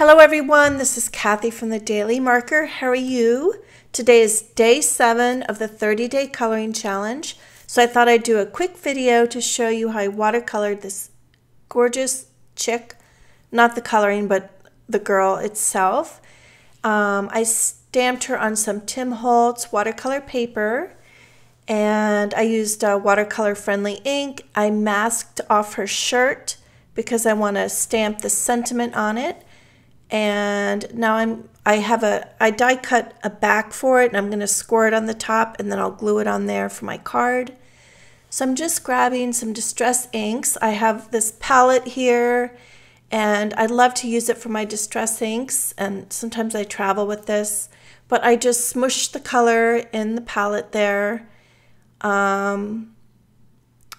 Hello everyone, this is Kathy from the Daily Marker. How are you? Today is day 7 of the 30-day coloring challenge. So I thought I'd do a quick video to show you how I watercolored this gorgeous chick. Not the coloring, but the girl itself. I stamped her on some Tim Holtz watercolor paper, and I used watercolor friendly ink. I masked off her shirt because I want to stamp the sentiment on it. And now I die cut a back for it, and I'm going to score it on the top, and then I'll glue it on there for my card. So I'm just grabbing some distress inks. I have this palette here, and I love to use it for my distress inks, and sometimes I travel with this, but I just smush the color in the palette there, and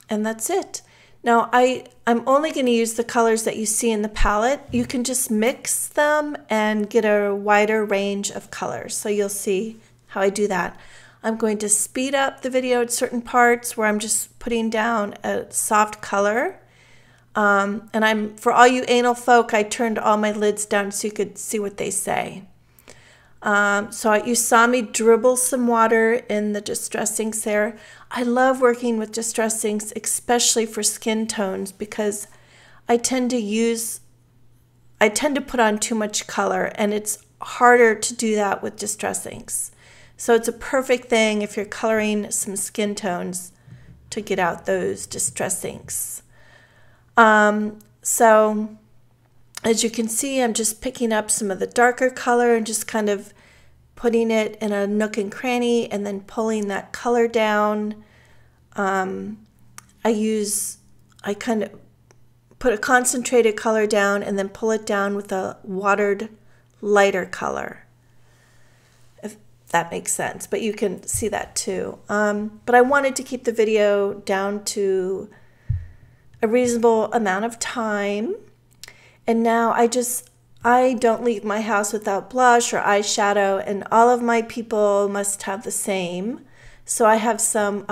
that's it. Now I'm only going to use the colors that you see in the palette. You can just mix them and get a wider range of colors. So you'll see how I do that. I'm going to speed up the video at certain parts where I'm just putting down a soft color. And for all you anal folk, I turned all my lids down so you could see what they say. So you saw me dribble some water in the distress inks there. I love working with distress inks, especially for skin tones, because I tend to put on too much color, and it's harder to do that with distress inks. So it's a perfect thing if you're coloring some skin tones to get out those distress inks. So as you can see, I'm just picking up some of the darker color and just kind of putting it in a nook and cranny and then pulling that color down. I kind of put a concentrated color down and then pull it down with a watered lighter color, if that makes sense, but you can see that too. But I wanted to keep the video down to a reasonable amount of time. And now I don't leave my house without blush or eyeshadow, and all of my people must have the same. So I have some,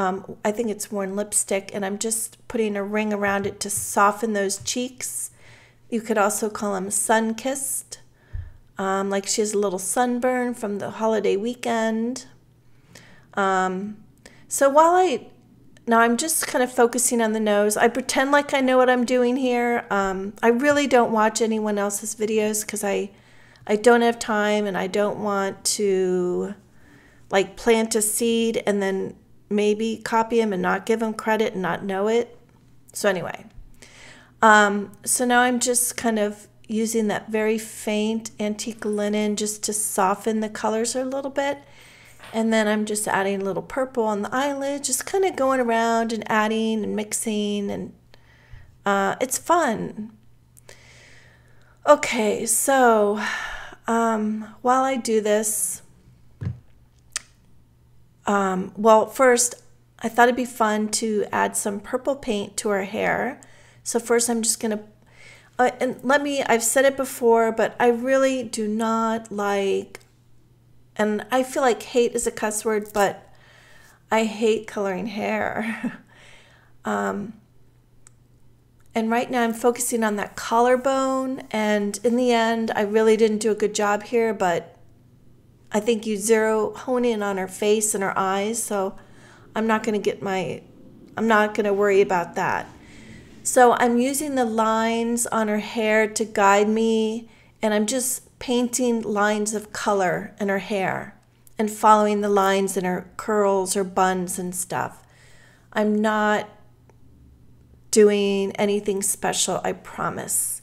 I think it's worn lipstick, and I'm just putting a ring around it to soften those cheeks. You could also call them sun-kissed, like she has a little sunburn from the holiday weekend. So now I'm just kind of focusing on the nose. I pretend like I know what I'm doing here. I really don't watch anyone else's videos because I don't have time, and I don't want to like plant a seed and then maybe copy him and not give him credit and not know it. So anyway, so now I'm just kind of using that very faint antique linen just to soften the colors a little bit. And then I'm just adding a little purple on the eyelid, just kind of going around and adding and mixing, and it's fun. Okay, so while I do this, well, first I thought it'd be fun to add some purple paint to her hair. So first I'm just gonna, I've said it before, but I really do not like, and I feel like hate is a cuss word, but I hate coloring hair. And right now I'm focusing on that collarbone, and in the end I really didn't do a good job here, but I think you hone in on her face and her eyes, so I'm not going to worry about that. So I'm using the lines on her hair to guide me, and I'm just painting lines of color in her hair and following the lines in her curls or buns and stuff. I'm not doing anything special, I promise.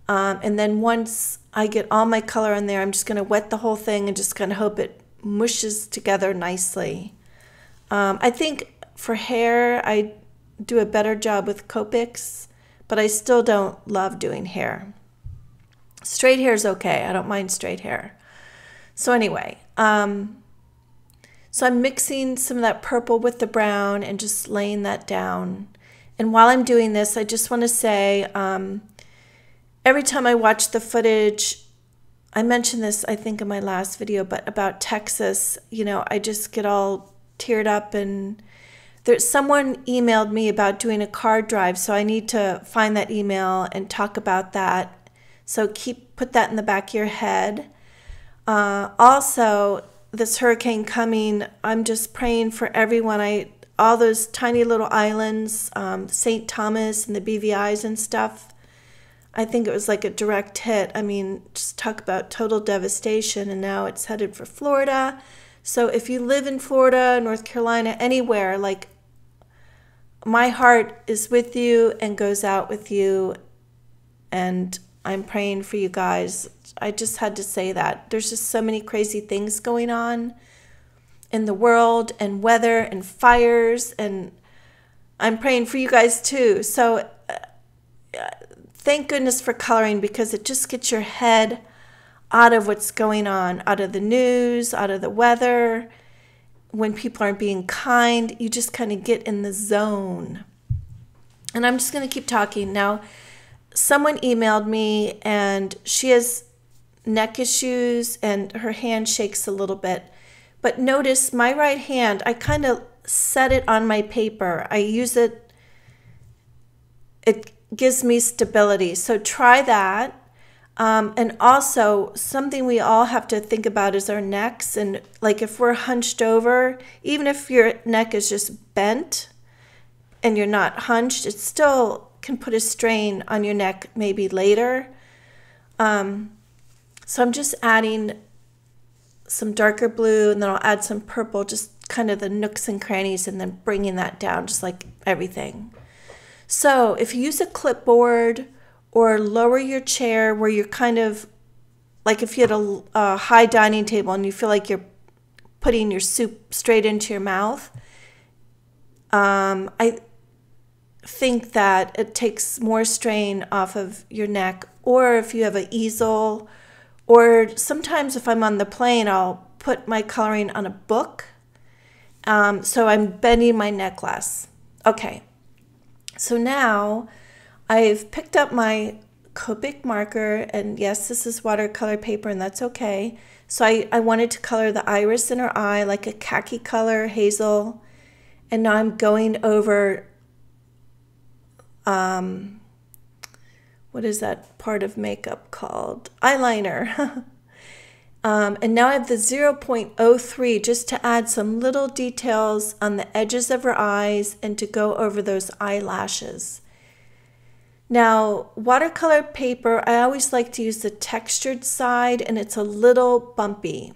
And then once I get all my color in there, I'm just going to wet the whole thing and just kind of hope it mushes together nicely. I think for hair, I do a better job with Copics, but I still don't love doing hair. Straight hair is okay. I don't mind straight hair. So anyway, so I'm mixing some of that purple with the brown and just laying that down. And while I'm doing this, I just want to say, every time I watch the footage, I mentioned this, I think, in my last video, but about Texas, you know, I just get all teared up, and someone emailed me about doing a card drive, so I need to find that email and talk about that. So put that in the back of your head. Also, this hurricane coming, I'm just praying for everyone. All those tiny little islands, St. Thomas and the BVIs and stuff, I think it was like a direct hit. I mean, just talk about total devastation, and now it's headed for Florida. So if you live in Florida, North Carolina, anywhere, like, my heart is with you and goes out with you, and I'm praying for you guys. I just had to say that. There's just so many crazy things going on in the world, and weather and fires, and I'm praying for you guys too. So thank goodness for coloring, because it just gets your head out of what's going on, out of the news, out of the weather. When people aren't being kind, you just kind of get in the zone. And I'm just going to keep talking. Now, someone emailed me, and she has neck issues and her hand shakes a little bit. But notice my right hand, I kind of set it on my paper. I use it. It gives me stability. So try that. And also, something we all have to think about is our necks. And like, if we're hunched over, even if your neck is just bent and you're not hunched, it still can put a strain on your neck maybe later. So I'm just adding some darker blue, and then I'll add some purple, just kind of the nooks and crannies, and then bringing that down just like everything. So if you use a clipboard, or lower your chair where you're kind of, like if you had a high dining table and you feel like you're putting your soup straight into your mouth, I think that it takes more strain off of your neck. Or if you have an easel, or sometimes if I'm on the plane, I'll put my coloring on a book. So I'm bending my neck less. Okay, so now I've picked up my Copic marker, and yes, this is watercolor paper, and that's okay. So I wanted to color the iris in her eye, like a khaki color, hazel. And now I'm going over, what is that part of makeup called? Eyeliner. And now I have the 0.03 just to add some little details on the edges of her eyes and to go over those eyelashes. Now, watercolor paper, I always like to use the textured side, and it's a little bumpy.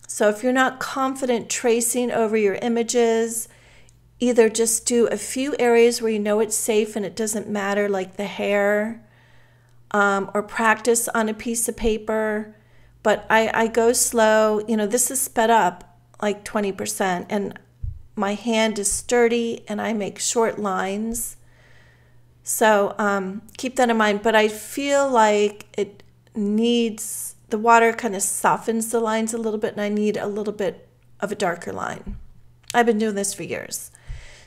So if you're not confident tracing over your images, either just do a few areas where you know it's safe and it doesn't matter, like the hair, or practice on a piece of paper. But I go slow. You know, this is sped up like 20%, and my hand is sturdy, and I make short lines. So keep that in mind. But I feel like it needs, the water kind of softens the lines a little bit, and I need a little bit of a darker line. I've been doing this for years.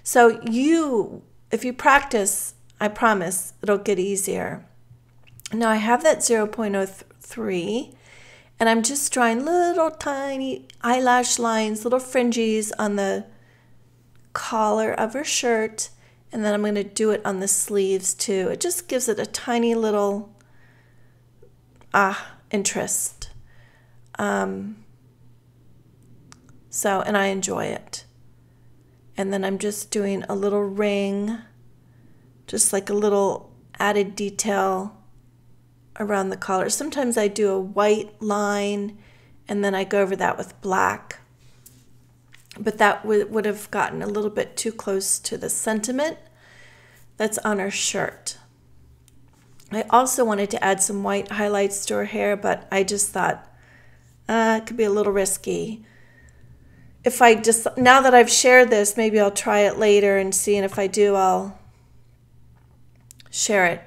So if you practice, I promise it'll get easier. Now I have that 0.03, and I'm just drawing little tiny eyelash lines, little fringes on the collar of her shirt. And then I'm going to do it on the sleeves too. It just gives it a tiny little interest. And I enjoy it. And then I'm just doing a little ring, just like a little added detail around the collar. Sometimes I do a white line, and then I go over that with black. But that would have gotten a little bit too close to the sentiment that's on her shirt. I also wanted to add some white highlights to her hair, but I just thought it could be a little risky. Now that I've shared this, maybe I'll try it later and see, and if I do, I'll share it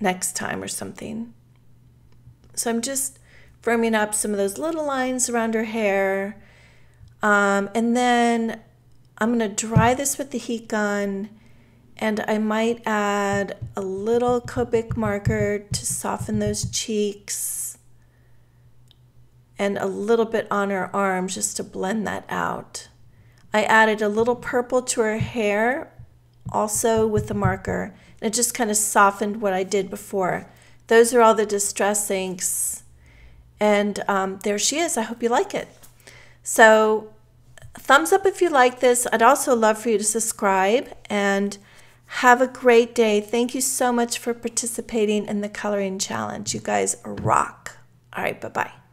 next time or something. So I'm just firming up some of those little lines around her hair. And then I'm going to dry this with the heat gun, and I might add a little Copic marker to soften those cheeks, and a little bit on her arms just to blend that out. I added a little purple to her hair also with the marker. And It just kind of softened what I did before. Those are all the distress inks. And there she is. I hope you like it. So thumbs up if you like this. I'd also love for you to subscribe, and have a great day. Thank you so much for participating in the coloring challenge. You guys rock. All right, bye-bye.